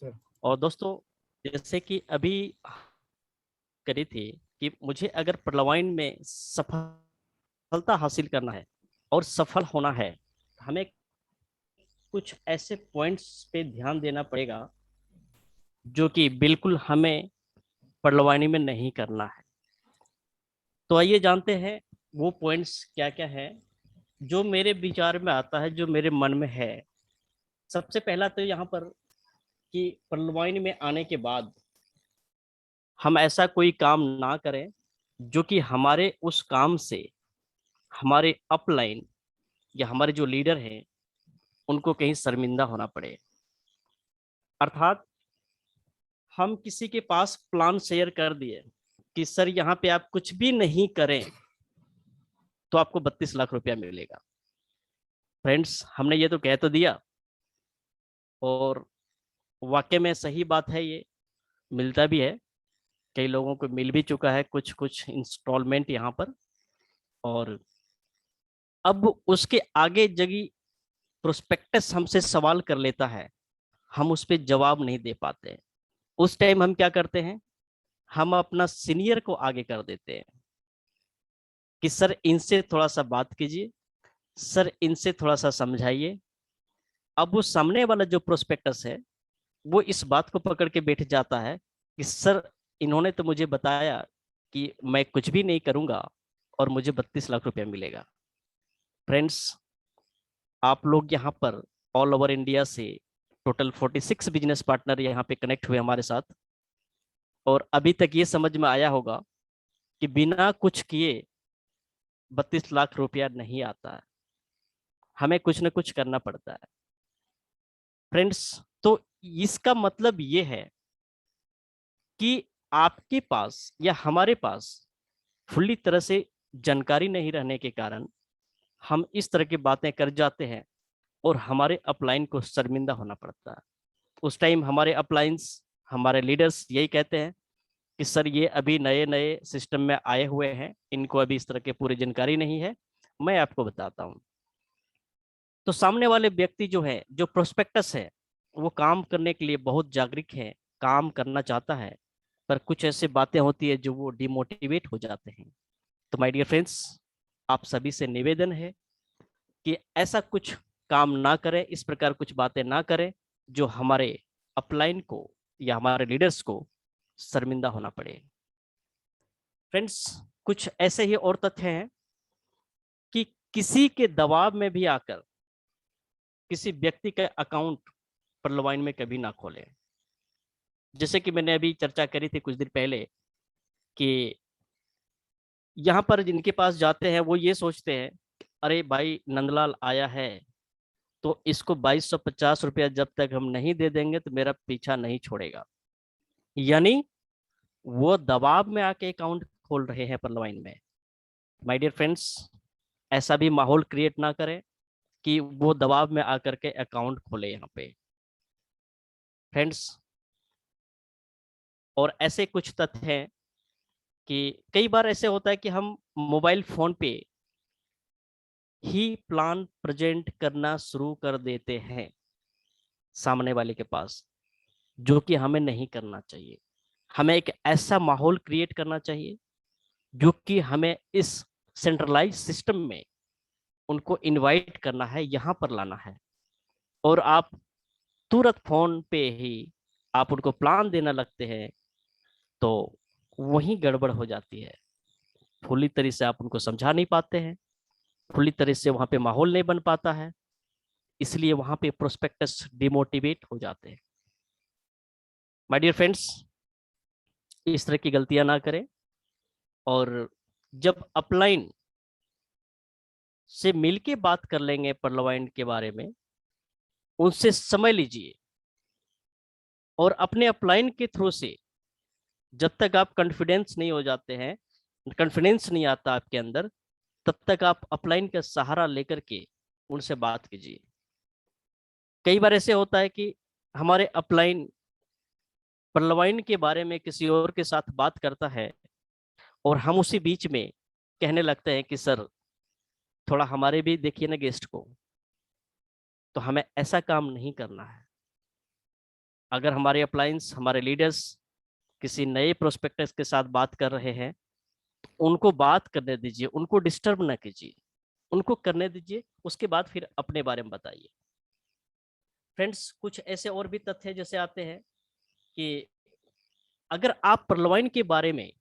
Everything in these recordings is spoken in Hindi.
सर। और दोस्तों, जैसे कि अभी करी थी कि मुझे अगर प्रलवाइन में सफलता हासिल करना है और सफल होना है, हमें कुछ ऐसे पॉइंट्स पे ध्यान देना पड़ेगा जो कि बिल्कुल हमें प्रलवानी में नहीं करना है। तो आइए जानते हैं वो पॉइंट्स क्या क्या है जो मेरे विचार में आता है, जो मेरे मन में है। सबसे पहला तो यहाँ पर कि प्रलवानी में आने के बाद हम ऐसा कोई काम ना करें जो कि हमारे उस काम से हमारे अपलाइन या हमारे जो लीडर हैं उनको कहीं शर्मिंदा होना पड़े। अर्थात हम किसी के पास प्लान शेयर कर दिए कि सर यहाँ पे आप कुछ भी नहीं करें तो आपको 32 लाख रुपया मिलेगा। फ्रेंड्स, हमने ये तो कह तो दिया, और वाकई में सही बात है, ये मिलता भी है। कई लोगों को मिल भी चुका है कुछ कुछ इंस्टॉलमेंट यहाँ पर। और अब उसके आगे जगी प्रोस्पेक्टस हमसे सवाल कर लेता है, हम उस पर जवाब नहीं दे पाते। उस टाइम हम क्या करते हैं, हम अपना सीनियर को आगे कर देते हैं कि सर इनसे थोड़ा सा बात कीजिए, सर इनसे थोड़ा सा समझाइए। अब वो सामने वाला जो प्रोस्पेक्टस है वो इस बात को पकड़ के बैठ जाता है कि सर इन्होंने तो मुझे बताया कि मैं कुछ भी नहीं करूंगा और मुझे 32 लाख रुपया मिलेगा। फ्रेंड्स, आप लोग यहाँ पर ऑल ओवर इंडिया से टोटल 46 बिजनेस पार्टनर यहाँ पे कनेक्ट हुए हमारे साथ, और अभी तक ये समझ में आया होगा कि बिना कुछ किए 32 लाख रुपया नहीं आता है, हमें कुछ ना कुछ करना पड़ता है। फ्रेंड्स, तो इसका मतलब ये है कि आपके पास या हमारे पास फुल्ली तरह से जानकारी नहीं रहने के कारण हम इस तरह की बातें कर जाते हैं और हमारे अपलाइन को शर्मिंदा होना पड़ता है। उस टाइम हमारे अपलाइंस, हमारे लीडर्स यही कहते हैं कि सर ये अभी नए नए सिस्टम में आए हुए हैं, इनको अभी इस तरह की पूरी जानकारी नहीं है, मैं आपको बताता हूँ। तो सामने वाले व्यक्ति जो है, जो प्रोस्पेक्टस है, वो काम करने के लिए बहुत जागरूक है, काम करना चाहता है, पर कुछ ऐसी बातें होती है जो वो डिमोटिवेट हो जाते हैं। तो माय डियर फ्रेंड्स, आप सभी से निवेदन है कि ऐसा कुछ काम ना करें, इस प्रकार कुछ बातें ना करें जो हमारे अपलाइन को या हमारे लीडर्स को शर्मिंदा होना पड़े। फ्रेंड्स, कुछ ऐसे ही और तथ्य हैं कि किसी के दबाव में भी आकर किसी व्यक्ति का अकाउंट प्रलवाइन में कभी ना खोलें। जैसे कि मैंने अभी चर्चा करी थी कुछ दिन पहले कि यहाँ पर जिनके पास जाते हैं वो ये सोचते हैं, अरे भाई नंदलाल आया है तो इसको 2250 रुपया जब तक हम नहीं दे देंगे तो मेरा पीछा नहीं छोड़ेगा। यानी वो दबाव में आके अकाउंट खोल रहे हैं प्रलवाइन में। माय डियर फ्रेंड्स, ऐसा भी माहौल क्रिएट ना करें कि वो दबाव में आकर के अकाउंट खोले यहाँ पे। फ्रेंड्स, और ऐसे कुछ तथ्य हैं कि कई बार ऐसे होता है कि हम मोबाइल फोन पे ही प्लान प्रेजेंट करना शुरू कर देते हैं सामने वाले के पास, जो कि हमें नहीं करना चाहिए। हमें एक ऐसा माहौल क्रिएट करना चाहिए जो कि हमें इस सेंट्रलाइज सिस्टम में उनको इनवाइट करना है, यहाँ पर लाना है, और आप तुरंत फोन पे ही आप उनको प्लान देना लगते हैं तो वही गड़बड़ हो जाती है। फुली तरह से आप उनको समझा नहीं पाते हैं, फुली तरह से वहां पे माहौल नहीं बन पाता है, इसलिए वहां पे प्रोस्पेक्टस डिमोटिवेट हो जाते हैं। माय डियर फ्रेंड्स, इस तरह की गलतियां ना करें। और जब अपलाइन से मिलके बात कर लेंगे प्रलवाइन के बारे में, उनसे समय लीजिए, और अपने अपलाइन के थ्रू से जब तक आप कॉन्फिडेंस नहीं हो जाते हैं, कॉन्फिडेंस नहीं आता आपके अंदर, तब तक आप अपलाइन का सहारा लेकर के उनसे बात कीजिए। कई बार ऐसे होता है कि हमारे अपलाइन प्रलवाइन के बारे में किसी और के साथ बात करता है और हम उसी बीच में कहने लगते हैं कि सर थोड़ा हमारे भी देखिए ना गेस्ट को। तो हमें ऐसा काम नहीं करना है। अगर हमारे अप्लायंस, हमारे लीडर्स किसी नए प्रोस्पेक्टस के साथ बात कर रहे हैं, तो उनको बात करने दीजिए, उनको डिस्टर्ब ना कीजिए, उनको करने दीजिए, उसके बाद फिर अपने बारे में बताइए। फ्रेंड्स, कुछ ऐसे और भी तथ्य जैसे आते हैं कि अगर आप परलवाइन के बारे में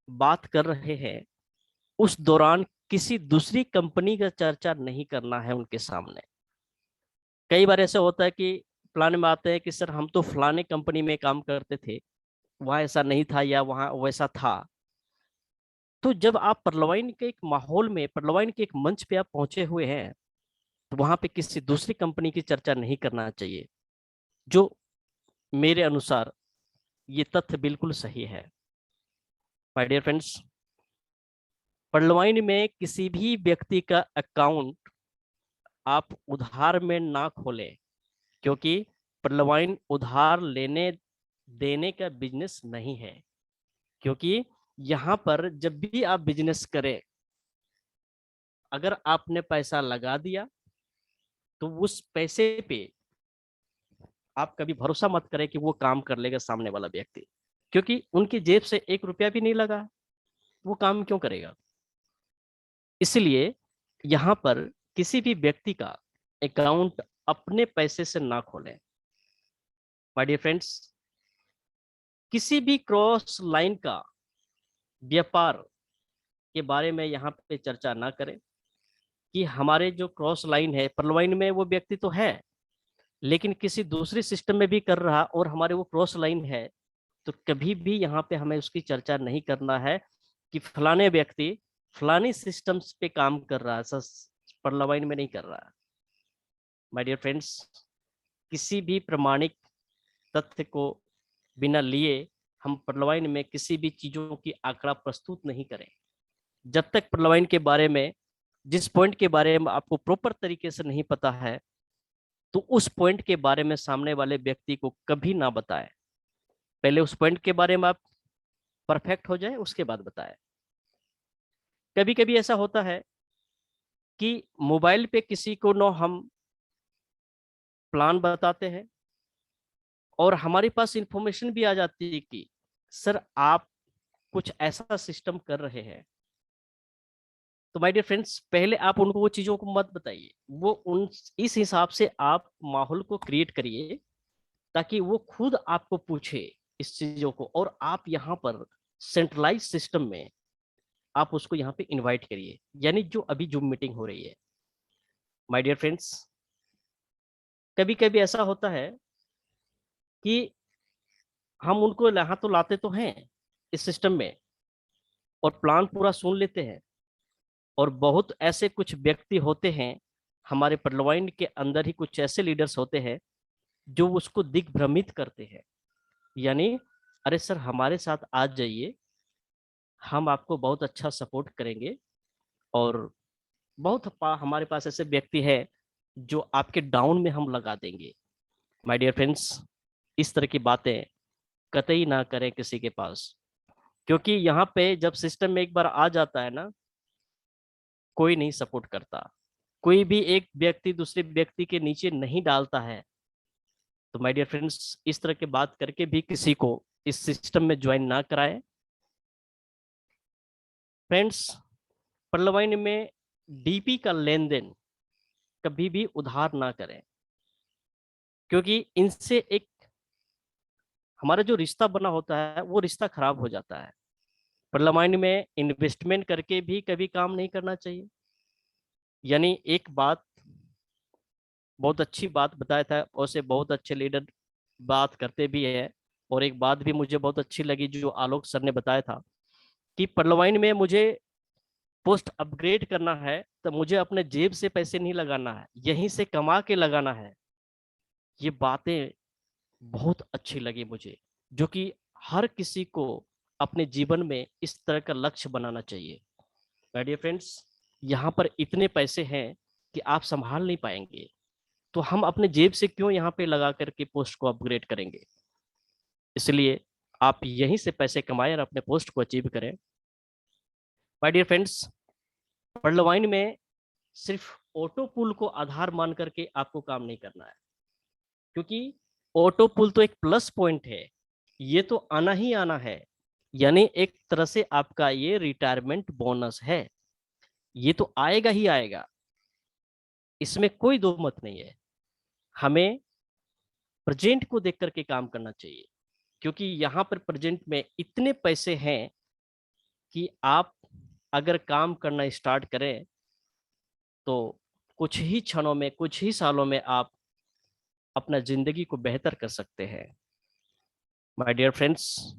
बात कर रहे हैं, उस दौरान किसी दूसरी कंपनी का चर्चा नहीं करना है उनके सामने। कई बार ऐसा होता है कि प्लान में आते हैं कि सर हम तो फलाने कंपनी में काम करते थे, वहां ऐसा नहीं था या वहां वैसा था। तो जब आप परलवाइन के एक माहौल में, परलवाइन के एक मंच पे आप पहुंचे हुए हैं, तो वहां पे किसी दूसरी कंपनी की चर्चा नहीं करना चाहिए। जो मेरे अनुसार ये तथ्य बिल्कुल सही है। माय डियर फ्रेंड्स, परलवाइन में किसी भी व्यक्ति का अकाउंट आप उधार में ना खोलें, क्योंकि परलवाइन उधार लेने देने का बिजनेस नहीं है। क्योंकि यहाँ पर जब भी आप बिजनेस करें, अगर आपने पैसा लगा दिया तो उस पैसे पे आप कभी भरोसा मत करें कि वो काम कर लेगा सामने वाला व्यक्ति, क्योंकि उनकी जेब से 1 रुपया भी नहीं लगा, वो काम क्यों करेगा। इसलिए यहाँ पर किसी भी व्यक्ति का अकाउंट अपने पैसे से ना खोलें। माय डियर फ्रेंड्स, किसी भी क्रॉस लाइन का व्यापार के बारे में यहाँ पे चर्चा ना करें कि हमारे जो क्रॉस लाइन है, परलवाइन में वो व्यक्ति तो है लेकिन किसी दूसरे सिस्टम में भी कर रहा और हमारे वो क्रॉस लाइन है, तो कभी भी यहाँ पे हमें उसकी चर्चा नहीं करना है कि फलाने व्यक्ति फलानी सिस्टम्स पे काम कर रहा है, परलवाइन में नहीं कर रहा है। माय डियर फ्रेंड्स, किसी भी प्रमाणिक तथ्य को बिना लिए हम परलवाइन में किसी भी चीजों की आंकड़ा प्रस्तुत नहीं करें। जब तक परलवाइन के बारे में, जिस पॉइंट के बारे में आपको प्रॉपर तरीके से नहीं पता है, तो उस पॉइंट के बारे में सामने वाले व्यक्ति को कभी ना बताएं। पहले उस पॉइंट के बारे में आप परफेक्ट हो जाए, उसके बाद बताएं। कभी कभी ऐसा होता है कि मोबाइल पे किसी को न हम प्लान बताते हैं और हमारे पास इंफॉर्मेशन भी आ जाती है कि सर आप कुछ ऐसा सिस्टम कर रहे हैं। तो माय डियर फ्रेंड्स, पहले आप उनको वो चीजों को मत बताइए, वो उन इस हिसाब से आप माहौल को क्रिएट करिए ताकि वो खुद आपको पूछे इस चीजों को, और आप यहाँ पर सेंट्रलाइज सिस्टम में आप उसको यहाँ पे इनवाइट करिए, यानी जो अभी जूम मीटिंग हो रही है। माय डियर फ्रेंड्स, कभी कभी ऐसा होता है कि हम उनको यहाँ तो लाते तो हैं इस सिस्टम में और प्लान पूरा सुन लेते हैं, और बहुत ऐसे कुछ व्यक्ति होते हैं हमारे परलवाइन के अंदर ही, कुछ ऐसे लीडर्स होते हैं जो उसको दिग्भ्रमित करते हैं। यानी अरे सर हमारे साथ आ जाइए, हम आपको बहुत अच्छा सपोर्ट करेंगे, और बहुत हमारे पास ऐसे व्यक्ति हैं जो आपके डाउन में हम लगा देंगे। माय डियर फ्रेंड्स, इस तरह की बातें कतई ना करें किसी के पास, क्योंकि यहाँ पे जब सिस्टम में एक बार आ जाता है ना, कोई नहीं सपोर्ट करता, कोई भी एक व्यक्ति दूसरे व्यक्ति के नीचे नहीं डालता है। तो माय डियर फ्रेंड्स, इस तरह की बात करके भी किसी को इस सिस्टम में ज्वाइन ना कराएं। फ्रेंड्स, परलवाइन में डीपी का लेन देन कभी भी उधार ना करें, क्योंकि इनसे एक हमारा जो रिश्ता बना होता है वो रिश्ता खराब हो जाता है। परलवाइन में इन्वेस्टमेंट करके भी कभी काम नहीं करना चाहिए। यानी एक बात, बहुत अच्छी बात बताया था, और से बहुत अच्छे लीडर बात करते भी है। और एक बात भी मुझे बहुत अच्छी लगी जो आलोक सर ने बताया था कि परलवाइन में मुझे पोस्ट अपग्रेड करना है तो मुझे अपने जेब से पैसे नहीं लगाना है, यहीं से कमा के लगाना है। ये बातें बहुत अच्छी लगी मुझे, जो कि हर किसी को अपने जीवन में इस तरह का लक्ष्य बनाना चाहिए। माय डियर फ्रेंड्स, यहाँ पर इतने पैसे हैं कि आप संभाल नहीं पाएंगे, तो हम अपने जेब से क्यों यहाँ पे लगा करके पोस्ट को अपग्रेड करेंगे। इसलिए आप यहीं से पैसे कमाएं और अपने पोस्ट को अचीव करें। माय डियर फ्रेंड्स, वर्ल्ड में सिर्फ ऑटो पुल को आधार मान करके आपको काम नहीं करना है, क्योंकि ऑटो पुल तो एक प्लस पॉइंट है, ये तो आना ही आना है। यानी एक तरह से आपका ये रिटायरमेंट बोनस है, ये तो आएगा ही आएगा, इसमें कोई दो मत नहीं है। हमें प्रेजेंट को देख करके काम करना चाहिए, क्योंकि यहाँ पर प्रेजेंट में इतने पैसे हैं कि आप अगर काम करना स्टार्ट करें तो कुछ ही क्षणों में, कुछ ही सालों में आप अपना जिंदगी को बेहतर कर सकते हैं। माय डियर फ्रेंड्स,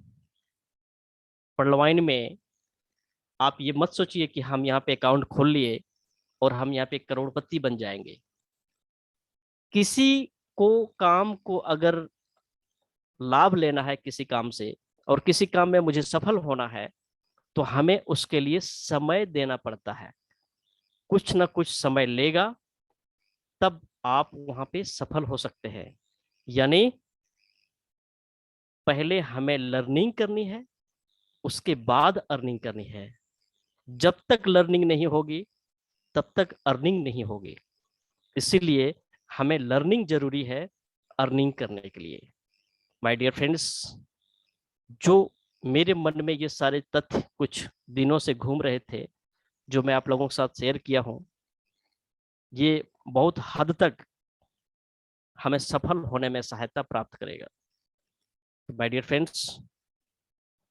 पडलवाइन में आप ये मत सोचिए कि हम यहाँ पे अकाउंट खोल लिए और हम यहाँ पे करोड़पति बन जाएंगे। किसी को काम को अगर लाभ लेना है किसी काम से, और किसी काम में मुझे सफल होना है, तो हमें उसके लिए समय देना पड़ता है। कुछ ना कुछ समय लेगा, तब आप वहां पे सफल हो सकते हैं। यानी पहले हमें लर्निंग करनी है, उसके बाद अर्निंग करनी है। जब तक लर्निंग नहीं होगी तब तक अर्निंग नहीं होगी। इसीलिए हमें लर्निंग जरूरी है अर्निंग करने के लिए। माय डियर फ्रेंड्स, जो मेरे मन में ये सारे तथ्य कुछ दिनों से घूम रहे थे, जो मैं आप लोगों के साथ शेयर किया हूं, ये बहुत हद तक हमें सफल होने में सहायता प्राप्त करेगा। माय डियर फ्रेंड्स,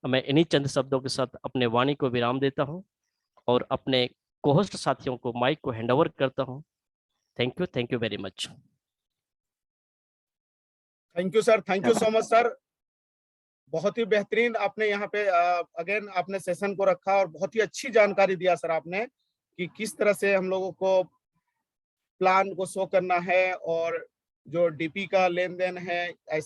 मैं इन्हीं चंद शब्दों के साथ अपने वाणी को विराम देता हूं और अपने कोहोस्ट साथियों को माइक को हैंडओवर करता हूं। Thank you very much. Thank you sir, thank you so much sir. बहुत ही बेहतरीन आपने यहाँ पे अगेन आपने सेशन को रखा और बहुत ही अच्छी जानकारी दिया सर आपने कि किस तरह से हम लोगों को प्लान को शो करना है और जो डीपी का लेन देन है